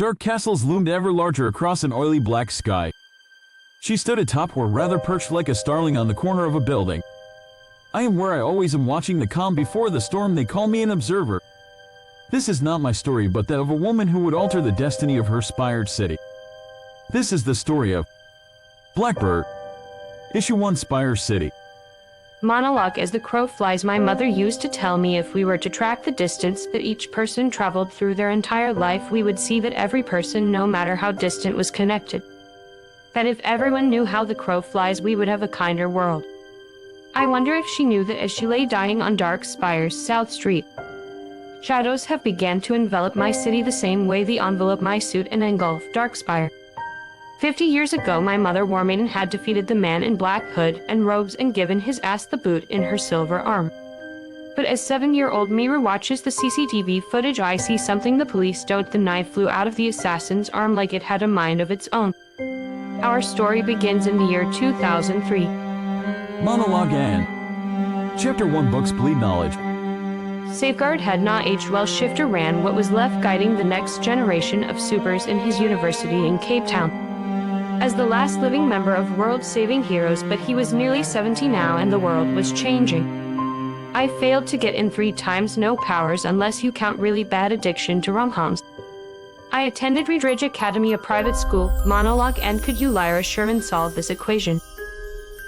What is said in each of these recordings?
dark castles loomed ever larger across an oily black sky. She stood atop or rather perched like a starling on the corner of a building. I am where I always am, watching the calm before the storm. They call me an observer. This is not my story, but that of a woman who would alter the destiny of her spired city. This is the story of Blackbird. Issue 1, Spire City. Monologue. As the crow flies, my mother used to tell me if we were to track the distance that each person traveled through their entire life, we would see that every person, no matter how distant, was connected. That if everyone knew how the crow flies, we would have a kinder world. I wonder if she knew that as she lay dying on Dark Spire's South Street, shadows have began to envelop my city the same way they envelop my suit and engulf Darkspire. 50 years ago, my mother War Maiden had defeated the man in black hood and robes and given his ass the boot in her silver arm. But as 7-year-old me rewatches the CCTV footage, I see something the police don't. The knife flew out of the assassin's arm like it had a mind of its own. Our story begins in the year 2003. Monologue Anne. Chapter 1. Books bleed knowledge. Safeguard had not aged well. Shifter ran what was left, guiding the next generation of supers in his university in Cape Town. As the last living member of world-saving heroes, but he was nearly 70 now and the world was changing. I failed to get in 3 times, no powers unless you count really bad addiction to rom-coms. I attended Reedridge Academy, a private school. Monologue. And could you, Lyra Sherman, solve this equation?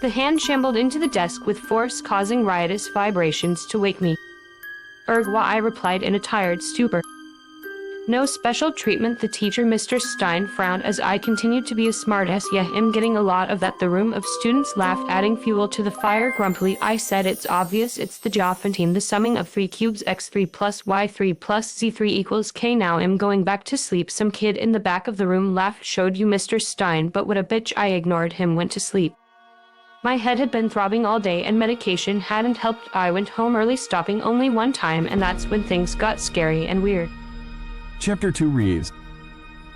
The hand shambled into the desk with force, causing riotous vibrations to wake me. Ergwa, I replied in a tired stupor. No special treatment, the teacher, Mr. Stein, frowned as I continued to be a smartass. Yeah, I'm getting a lot of that. The room of students laughed, adding fuel to the fire. Grumpily, I said, it's obvious, it's the Joffantine, the summing of 3 cubes x3 plus y3 plus z3 equals k. Now I'm going back to sleep. Some kid in the back of the room laughed. Showed you, Mr. Stein, but what a bitch. I ignored him, went to sleep. My head had been throbbing all day and medication hadn't helped. I went home early, stopping only one time, and that's when things got scary and weird. Chapter 2. Reeves.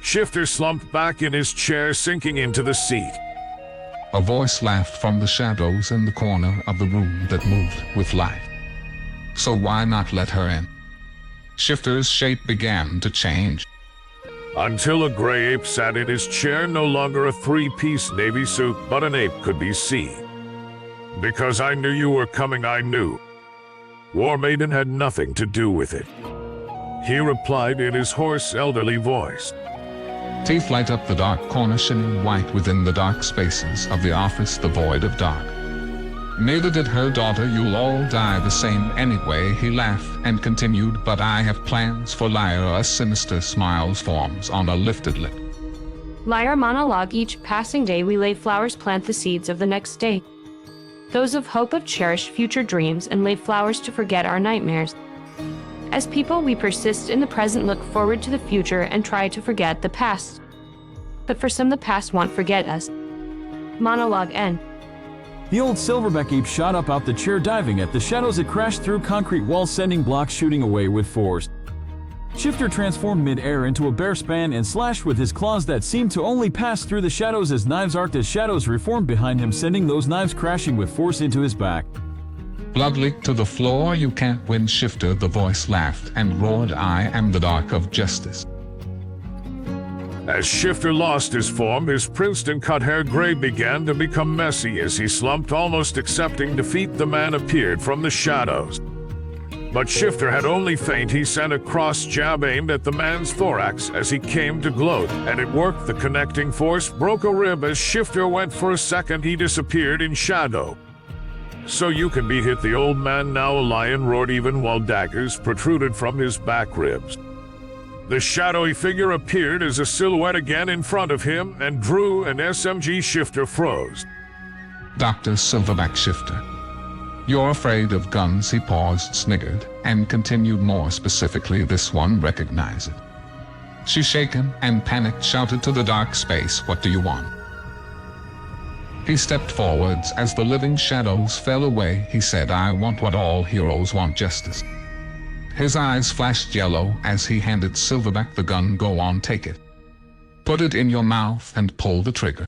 Shifter slumped back in his chair, sinking into the seat. A voice laughed from the shadows in the corner of the room that moved with life. So why not let her in? Shifter's shape began to change. Until a gray ape sat in his chair, no longer a 3-piece navy suit, but an ape could be seen. Because I knew you were coming, I knew. War Maiden had nothing to do with it. He replied in his hoarse, elderly voice. Teeth light up the dark corner, shining white within the dark spaces of the office, the void of dark. Neither did her daughter. You'll all die the same anyway. He laughed and continued, but I have plans for Lyra. A sinister smile forms on a lifted lip. Lyra. Monologue. Each passing day we lay flowers, plant the seeds of the next day. Those of hope, of cherished future dreams, and lay flowers to forget our nightmares. As people, we persist in the present, look forward to the future, and try to forget the past. But for some, the past won't forget us. Monologue N. The old silverback ape shot up out the chair, diving at the shadows. It crashed through concrete walls, sending blocks shooting away with force. Shifter transformed mid-air into a bear, span and slashed with his claws that seemed to only pass through the shadows as knives arced, as shadows reformed behind him, sending those knives crashing with force into his back. Blood leaked to the floor. You can't win, Shifter. The voice laughed and roared, I am the dark of justice. As Shifter lost his form, his Princeton-cut hair gray began to become messy. As he slumped, almost accepting defeat, the man appeared from the shadows. But Shifter had only feigned. He sent a cross jab aimed at the man's thorax as he came to gloat, and it worked. The connecting force broke a rib. As Shifter went for a second, he disappeared in shadow. So you can beat it. The old man, now a lion, roared even while daggers protruded from his back ribs. The shadowy figure appeared as a silhouette again in front of him and drew an SMG. Shifter froze. Dr. Silverback. Shifter. You're afraid of guns. He paused, sniggered, and continued, more specifically, this one, recognize it. She, shaken and panicked, shouted to the dark space, what do you want? He stepped forwards as the living shadows fell away. He said, I want what all heroes want, justice. His eyes flashed yellow as he handed Silverback the gun. Go on, take it. Put it in your mouth and pull the trigger.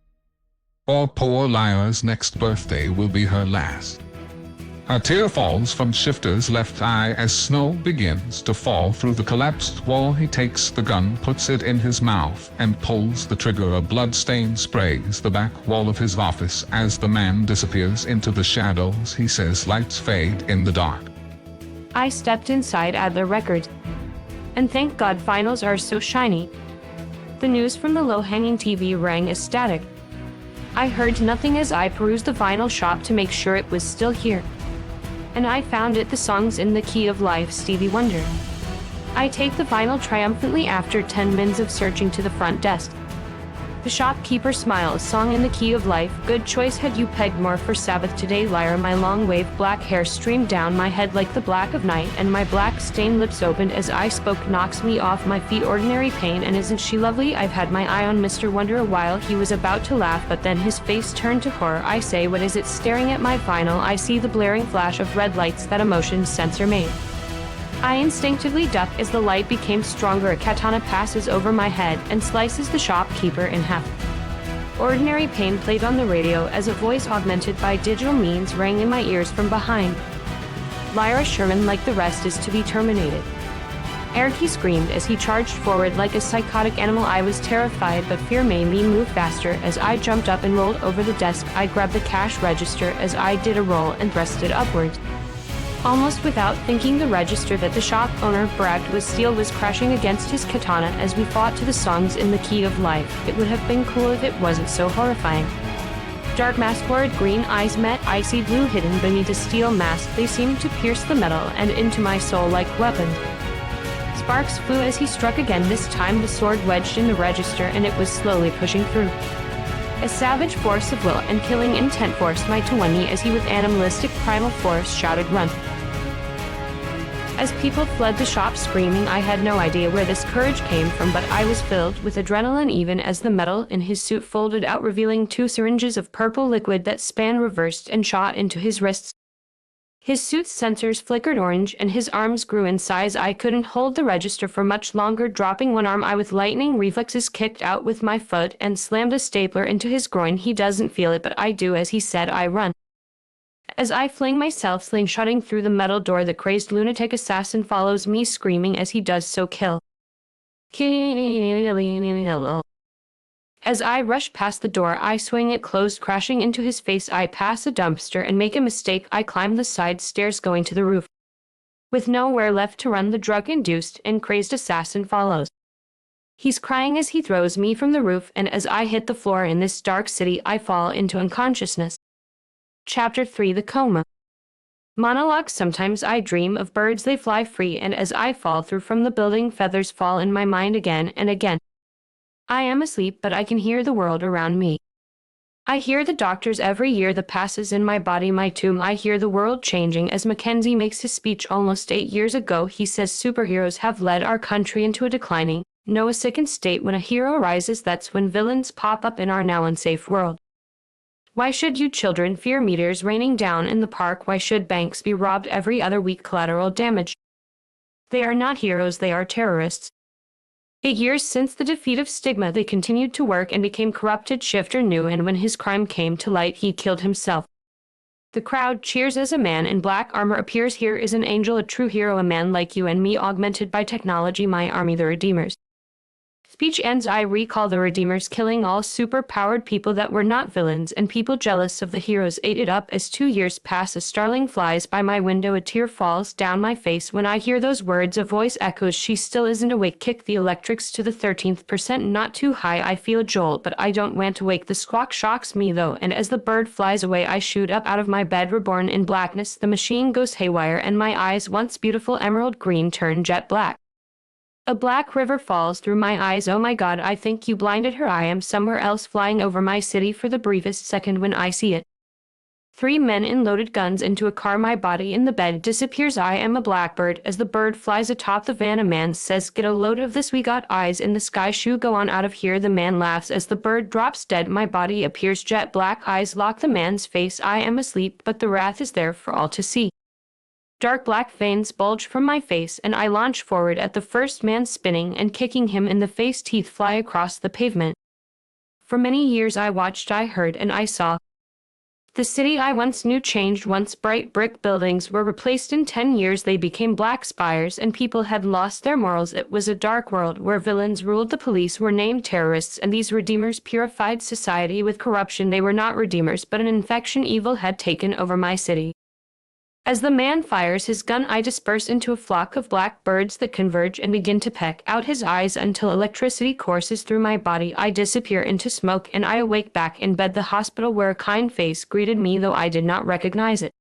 Or poor Lyra's next birthday will be her last. A tear falls from Shifter's left eye as snow begins to fall through the collapsed wall. He takes the gun, puts it in his mouth, and pulls the trigger. A bloodstain sprays the back wall of his office as the man disappears into the shadows. He says lights fade in the dark. I stepped inside Adler Records. And thank God vinyls are so shiny. The news from the low-hanging TV rang as static. I heard nothing as I perused the vinyl shop to make sure it was still here. And I found it, the songs in the key of life, Stevie Wonder. I take the vinyl triumphantly after 10 minutes of searching to the front desk. The shopkeeper smiles, song in the key of life, good choice. Had you pegged more for Sabbath today, liar? My long wave black hair streamed down my head like the black of night, and my black stained lips opened as I spoke. Knocks me off my feet, ordinary pain, and isn't she lovely? I've had my eye on Mr. Wonder a while. He was about to laugh, but then his face turned to horror. I say, what is it? Staring at my vinyl, I see the blaring flash of red lights that a motion sensor made. I instinctively duck as the light became stronger. A katana passes over my head and slices the shopkeeper in half. Ordinary pain played on the radio as a voice augmented by digital means rang in my ears from behind. Lyra Sherman, like the rest, is to be terminated. Eric, he screamed as he charged forward like a psychotic animal. I was terrified, but fear made me move faster. As I jumped up and rolled over the desk, I grabbed the cash register as I did a roll and thrust it upwards. Almost without thinking, the register that the shop owner bragged was steel was crashing against his katana as we fought to the songs in the key of life. It would have been cool if it wasn't so horrifying. Dark mask-word green eyes met icy blue hidden beneath a steel mask. They seemed to pierce the metal and into my soul like weapons. Sparks flew as he struck again. This time the sword wedged in the register and it was slowly pushing through. A savage force of will and killing intent forced my 20 as he with animalistic primal force shouted, "Run!" As people fled the shop screaming, I had no idea where this courage came from, but I was filled with adrenaline even as the metal in his suit folded out, revealing 2 syringes of purple liquid that span reversed and shot into his wrists. His suit's sensors flickered orange and his arms grew in size. I couldn't hold the register for much longer. Dropping one arm, I with lightning reflexes kicked out with my foot and slammed a stapler into his groin. He doesn't feel it, but I do. As he said, I run. As I fling myself slingshotting through the metal door, the crazed lunatic assassin follows me, screaming as he does so, "Kill! Kill!" As I rush past the door, I swing it closed, crashing into his face. I pass a dumpster and make a mistake. I climb the side stairs going to the roof. With nowhere left to run, the drug-induced and crazed assassin follows. He's crying as he throws me from the roof, and as I hit the floor in this dark city, I fall into unconsciousness. Chapter 3: The Coma. Monologue. Sometimes I dream of birds, they fly free, and as I fall through from the building, feathers fall in my mind again and again. I am asleep, but I can hear the world around me. I hear the doctors every year that passes in my body, my tomb. I hear the world changing as Mackenzie makes his speech almost 8 years ago. He says superheroes have led our country into a declining, no, a sickened state. When a hero rises, that's when villains pop up in our now unsafe world. Why should you children fear meteors raining down in the park? Why should banks be robbed every other week? Collateral damage. They are not heroes, they are terrorists. 8 years since the defeat of Stigma, they continued to work and became corrupted. Shifter knew, and when his crime came to light, he killed himself. The crowd cheers as a man in black armor appears. Here is an angel, a true hero, a man like you and me, augmented by technology, my army, the Redeemers. Speech ends. I recall the Redeemers killing all super-powered people that were not villains, and people jealous of the heroes ate it up. As 2 years pass, a starling flies by my window. A tear falls down my face when I hear those words. A voice echoes, "She still isn't awake." Kick the electrics to the 13th percent, not too high. I feel a jolt, but I don't want to wake. The squawk shocks me though, and as the bird flies away, I shoot up out of my bed, reborn in blackness. The machine goes haywire, and my eyes, once beautiful emerald green, turn jet black. A black river falls through my eyes. Oh my God, I think you blinded her. I am somewhere else, flying over my city for the briefest second when I see it. 3 men in loaded guns into a car. My body in the bed disappears. I am a blackbird. As the bird flies atop the van, a man says, "Get a load of this, we got eyes in the sky. Shoo, go on out of here." The man laughs as the bird drops dead. My body appears jet black. Eyes lock the man's face. I am asleep, but the wrath is there for all to see. Dark black veins bulge from my face, and I launch forward at the first man, spinning and kicking him in the face. Teeth fly across the pavement. For many years I watched, I heard, and I saw. The city I once knew changed. Once bright brick buildings were replaced. In 10 years they became black spires, and people had lost their morals. It was a dark world where villains ruled. The police were named terrorists, and these redeemers purified society with corruption. They were not redeemers, but an infection. Evil had taken over my city. As the man fires his gun, I disperse into a flock of blackbirds that converge and begin to peck out his eyes until electricity courses through my body. I disappear into smoke, and I awake back in bed, the hospital where a kind face greeted me, though I did not recognize it.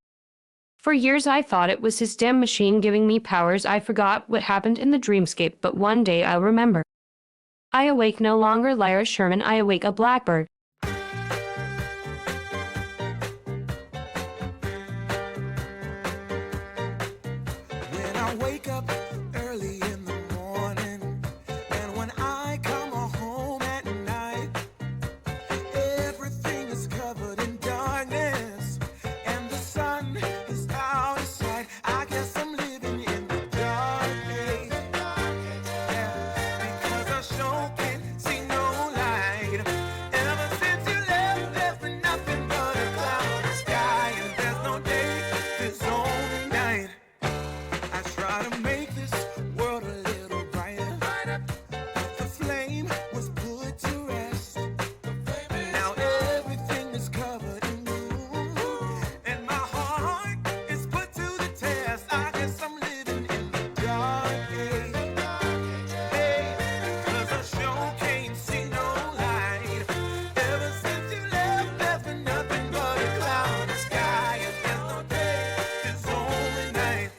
For years I thought it was his damn machine giving me powers. I forgot what happened in the dreamscape, but one day I'll remember. I awake no longer Lyra Sherman, I awake a blackbird. I wake up early in the morning, and when I come home at night, everything is covered in darkness, and the sun is out of sight. I guess I'm living in the dark age, yeah, because I sure can't see no light. Ever since you left, there's been nothing but a cloudy sky, and there's no day, there's only night. I try to make this world a little brighter, but the flame was put to rest. Now everything is covered in gloom, and my heart is put to the test. I guess I'm living in the dark age, hey, because I sure can't see no light. Ever since you left, there's been nothing but a cloudy sky, and there's no day, there's only night.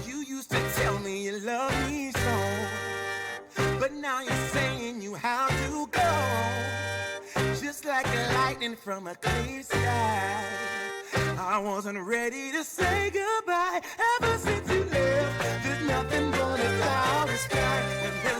You used to tell me you love me so, but now you're saying you have to go, just like the lightning from a clear sky. I wasn't ready to say goodbye. Ever since you left, there's nothing but a cloudy sky, and there's